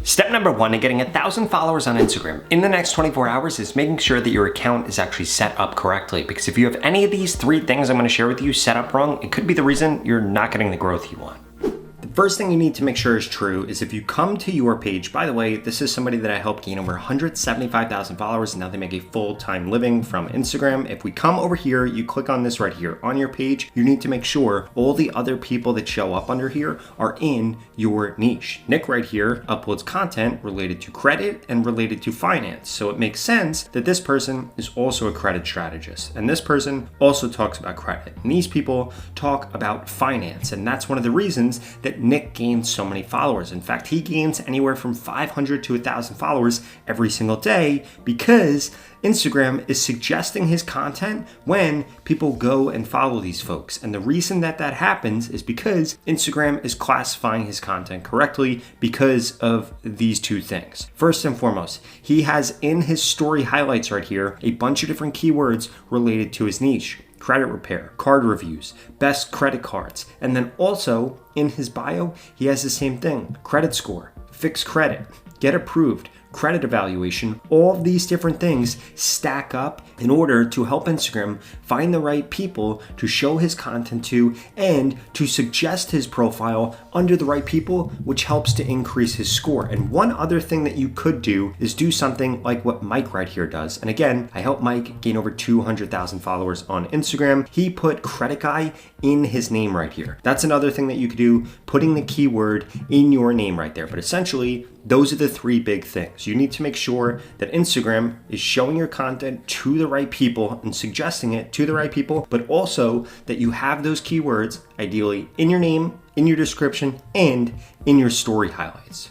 Step number one in getting 1,000 followers on Instagram in the next 24 hours is making sure that your account is actually set up correctly. Because if you have any of these 3 things I'm going to share with you set up wrong, it could be the reason you're not getting the growth you want. First thing you need to make sure is true is if you come to your page, by the way, this is somebody that I helped gain over 175,000 followers and now they make a full-time living from Instagram. If we come over here, you click on this right here on your page, you need to make sure all the other people that show up under here are in your niche. Nick right here uploads content related to credit and related to finance. So it makes sense that this person is also a credit strategist and this person also talks about credit. And these people talk about finance. And that's one of the reasons that Nick gains so many followers. In fact, he gains anywhere from 500 to 1,000 followers every single day because Instagram is suggesting his content when people go and follow these folks. And the reason that that happens is because Instagram is classifying his content correctly because of these 2 things. First and foremost, he has in his story highlights right here a bunch of different keywords related to his niche. Credit repair, card reviews, best credit cards, and then also in his bio, he has the same thing. Credit score, fixed credit, get approved, credit evaluation, all of these different things stack up in order to help Instagram find the right people to show his content to and to suggest his profile under the right people, which helps to increase his score. And one other thing that you could do is do something like what Mike right here does. And again, I helped Mike gain over 200,000 followers on Instagram. He put credit guy in his name right here. That's another thing that you could do, putting the keyword in your name right there. But essentially, those are the 3 big things. You need to make sure that Instagram is showing your content to the right people and suggesting it to the right people, but also that you have those keywords ideally in your name, in your description, and in your story highlights.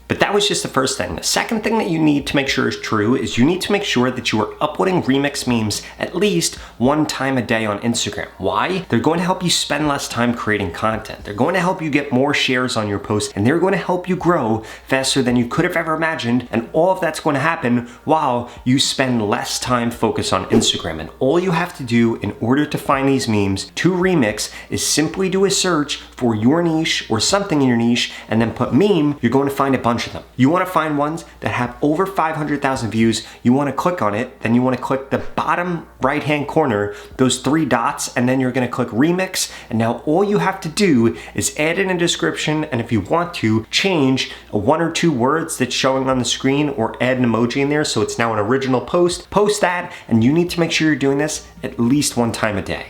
But that was just the first thing. The second thing that you need to make sure is true is you need to make sure that you are uploading remix memes at least 1 time a day on Instagram. Why? They're going to help you spend less time creating content. They're going to help you get more shares on your posts, and they're going to help you grow faster than you could have ever imagined. And all of that's going to happen while you spend less time focused on Instagram. And all you have to do in order to find these memes to remix is simply do a search for your niche or something in your niche and then put meme. You're going to find a bunch of them. You want to find ones that have over 500,000 views. You want to click on it, then you want to click the bottom right hand corner, those 3 dots, and then you're going to click remix. And now all you have to do is add in a description, and if you want to, change 1 or 2 words that's showing on the screen or add an emoji in there so it's now an original post. Post that, and you need to make sure you're doing this at least 1 time a day.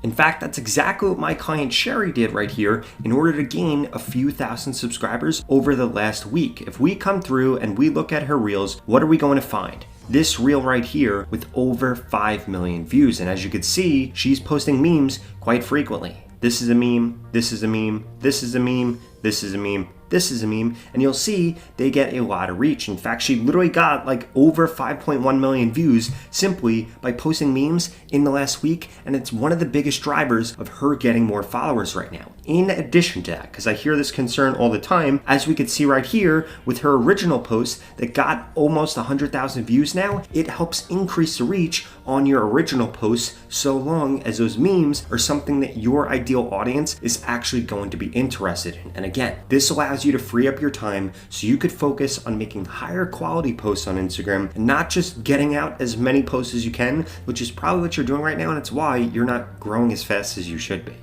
In fact, that's exactly what my client Sherry did right here in order to gain a few thousand subscribers over the last week. If we come through and we look at her reels, what are we going to find? This reel right here with over 5 million views. And as you can see, she's posting memes quite frequently. This is a meme, this is a meme, this is a meme, this is a meme, this is a meme, and you'll see they get a lot of reach. In fact, she literally got like over 5.1 million views simply by posting memes in the last week, and it's one of the biggest drivers of her getting more followers right now. In addition to that, because I hear this concern all the time, as we could see right here with her original post that got almost 100,000 views now, it helps increase the reach on your original posts so long as those memes are something that your ideal audience is actually going to be interested in. And again, this allows you to free up your time so you could focus on making higher quality posts on Instagram and not just getting out as many posts as you can, which is probably what you're doing right now, and it's why you're not growing as fast as you should be.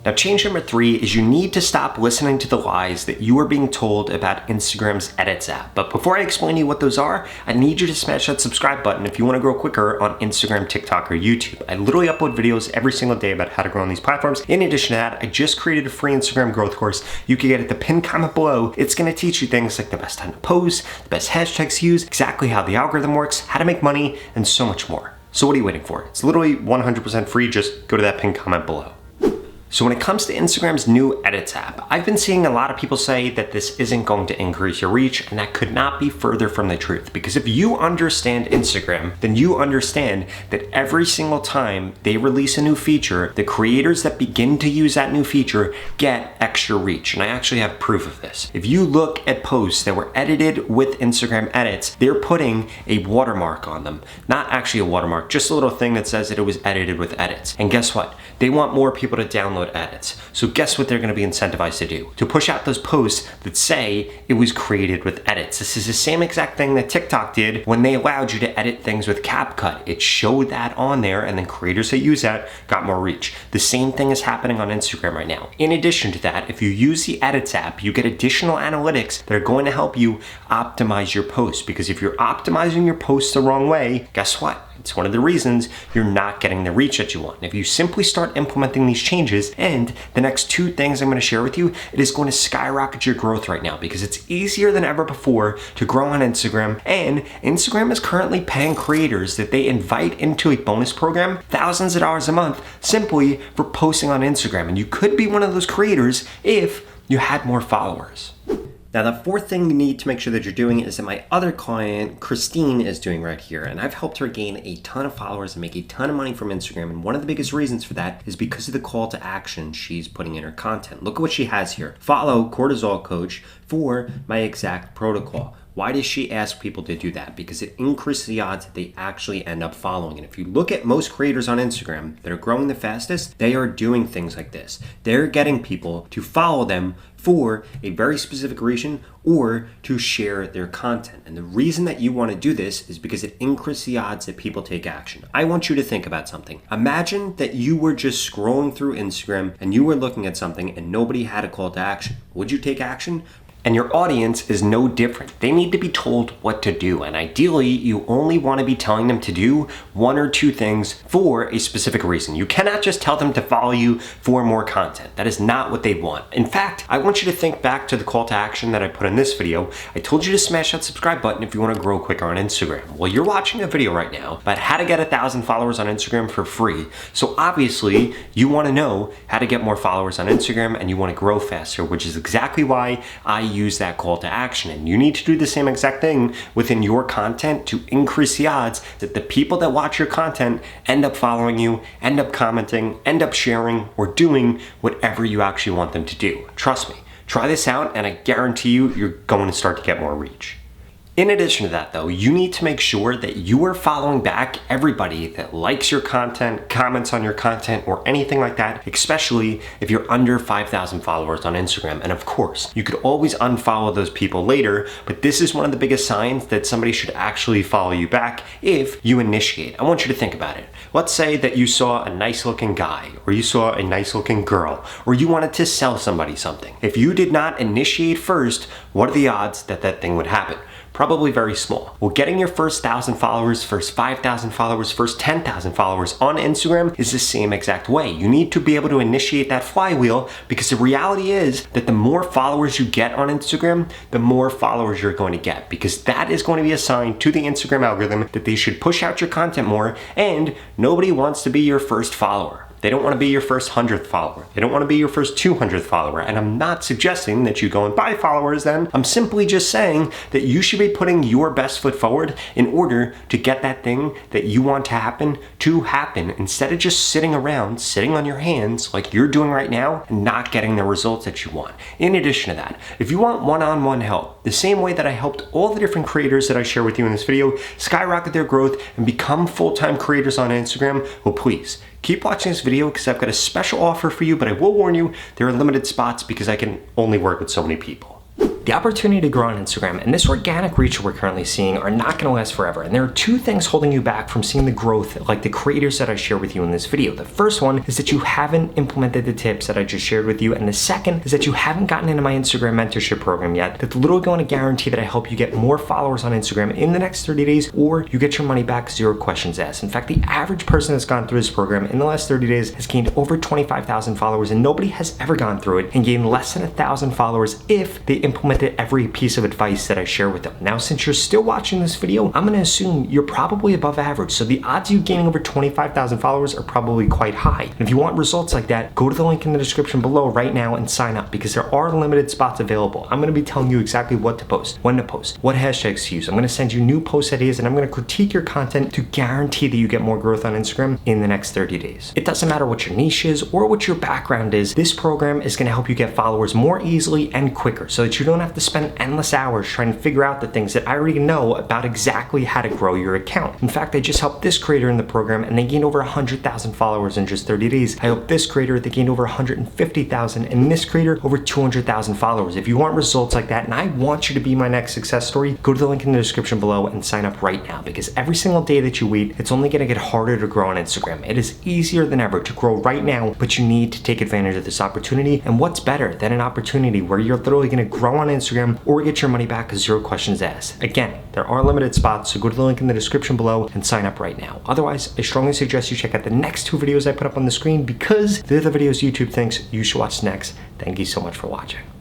Now, change number 3 is you need to stop listening to the lies that you are being told about Instagram's Edits app. But before I explain to you what those are, I need you to smash that subscribe button if you want to grow quicker on Instagram, TikTok, or YouTube. I literally upload videos every single day about how to grow on these platforms. In addition to that, I just created a free Instagram growth course. You can get it at the pinned comment below. It's going to teach you things like the best time to post, the best hashtags to use, exactly how the algorithm works, how to make money, and so much more. So what are you waiting for? It's literally 100% free. Just go to that pinned comment below. So when it comes to Instagram's new Edits app, I've been seeing a lot of people say that this isn't going to increase your reach, and that could not be further from the truth. Because if you understand Instagram, then you understand that every single time they release a new feature, the creators that begin to use that new feature get extra reach. And I actually have proof of this. If you look at posts that were edited with Instagram Edits, they're putting a watermark on them. Not actually a watermark, just a little thing that says that it was edited with Edits. And guess what? They want more people to download out edits. So guess what they're going to be incentivized to do? To push out those posts that say it was created with edits. This is the same exact thing that TikTok did when they allowed you to edit things with CapCut. It showed that on there, and then creators that use that got more reach. The same thing is happening on Instagram right now. In addition to that, if you use the Edits app, you get additional analytics that are going to help you optimize your posts, because if you're optimizing your posts the wrong way, guess what? It's one of the reasons you're not getting the reach that you want. If you simply start implementing these changes, and the next 2 things I'm going to share with you, it is going to skyrocket your growth right now, because it's easier than ever before to grow on Instagram, and Instagram is currently paying creators that they invite into a bonus program thousands of dollars a month simply for posting on Instagram. And you could be one of those creators if you had more followers. Now, the 4th thing you need to make sure that you're doing is that my other client, Christine, is doing right here. And I've helped her gain a ton of followers and make a ton of money from Instagram. And one of the biggest reasons for that is because of the call to action she's putting in her content. Look at what she has here. Follow cortisol coach for my exact protocol. Why does she ask people to do that? Because it increases the odds that they actually end up following. And if you look at most creators on Instagram that are growing the fastest, they are doing things like this. They're getting people to follow them for a very specific reason or to share their content. And the reason that you want to do this is because it increases the odds that people take action. I want you to think about something. Imagine that you were just scrolling through Instagram and you were looking at something and nobody had a call to action. Would you take action? And your audience is no different. They need to be told what to do. And ideally, you only want to be telling them to do 1 or 2 things for a specific reason. You cannot just tell them to follow you for more content. That is not what they want. In fact, I want you to think back to the call to action that I put in this video. I told you to smash that subscribe button if you want to grow quicker on Instagram. Well, you're watching a video right now about how to get 1,000 followers on Instagram for free. So obviously, you want to know how to get more followers on Instagram and you want to grow faster, which is exactly why I use that call to action. And you need to do the same exact thing within your content to increase the odds that the people that watch your content end up following you, end up commenting, end up sharing, or doing whatever you actually want them to do. Trust me, try this out and I guarantee you, you're going to start to get more reach. In addition to that though, you need to make sure that you are following back everybody that likes your content, comments on your content, or anything like that, especially if you're under 5,000 followers on Instagram. And of course, you could always unfollow those people later, but this is one of the biggest signs that somebody should actually follow you back if you initiate. I want you to think about it. Let's say that you saw a nice looking guy, or you saw a nice looking girl, or you wanted to sell somebody something. If you did not initiate first, what are the odds that that thing would happen? Probably very small. Well, getting your first 1,000 followers, first 5,000 followers, first 10,000 followers on Instagram is the same exact way. You need to be able to initiate that flywheel, because the reality is that the more followers you get on Instagram, the more followers you're going to get, because that is going to be a sign to the Instagram algorithm that they should push out your content more, and nobody wants to be your first follower. They don't want to be your first 100th follower. They don't want to be your first 200th follower. And I'm not suggesting that you go and buy followers then. I'm simply just saying that you should be putting your best foot forward in order to get that thing that you want to happen, instead of just sitting around, sitting on your hands like you're doing right now and not getting the results that you want. In addition to that, if you want one-on-one help, the same way that I helped all the different creators that I share with you in this video skyrocket their growth and become full-time creators on Instagram, well, please, keep watching this video because I've got a special offer for you, but I will warn you, there are limited spots because I can only work with so many people. The opportunity to grow on Instagram and this organic reach we're currently seeing are not going to last forever. And there are 2 things holding you back from seeing the growth like the creators that I share with you in this video. The first one is that you haven't implemented the tips that I just shared with you. And the second is that you haven't gotten into my Instagram mentorship program yet. That's literally going to guarantee that I help you get more followers on Instagram in the next 30 days, or you get your money back, 0 questions asked. In fact, the average person that's gone through this program in the last 30 days has gained over 25,000 followers, and nobody has ever gone through it and gained less than 1,000 followers if they implement every piece of advice that I share with them. Now, since you're still watching this video, I'm gonna assume you're probably above average. So the odds of you gaining over 25,000 followers are probably quite high. And if you want results like that, go to the link in the description below right now and sign up, because there are limited spots available. I'm gonna be telling you exactly what to post, when to post, what hashtags to use. I'm gonna send you new post ideas, and I'm gonna critique your content to guarantee that you get more growth on Instagram in the next 30 days. It doesn't matter what your niche is or what your background is. This program is gonna help you get followers more easily and quicker, so that you don't have to spend endless hours trying to figure out the things that I already know about exactly how to grow your account. In fact, I just helped this creator in the program and they gained over 100,000 followers in just 30 days. I helped this creator, they gained over 150,000, and this creator over 200,000 followers. If you want results like that and I want you to be my next success story, go to the link in the description below and sign up right now, because every single day that you wait, it's only gonna get harder to grow on Instagram. It is easier than ever to grow right now, but you need to take advantage of this opportunity. And what's better than an opportunity where you're literally gonna grow on Instagram or get your money back with 0 questions asked? Again, there are limited spots, so go to the link in the description below and sign up right now. Otherwise, I strongly suggest you check out the next 2 videos I put up on the screen, because they're the videos YouTube thinks you should watch next. Thank you so much for watching.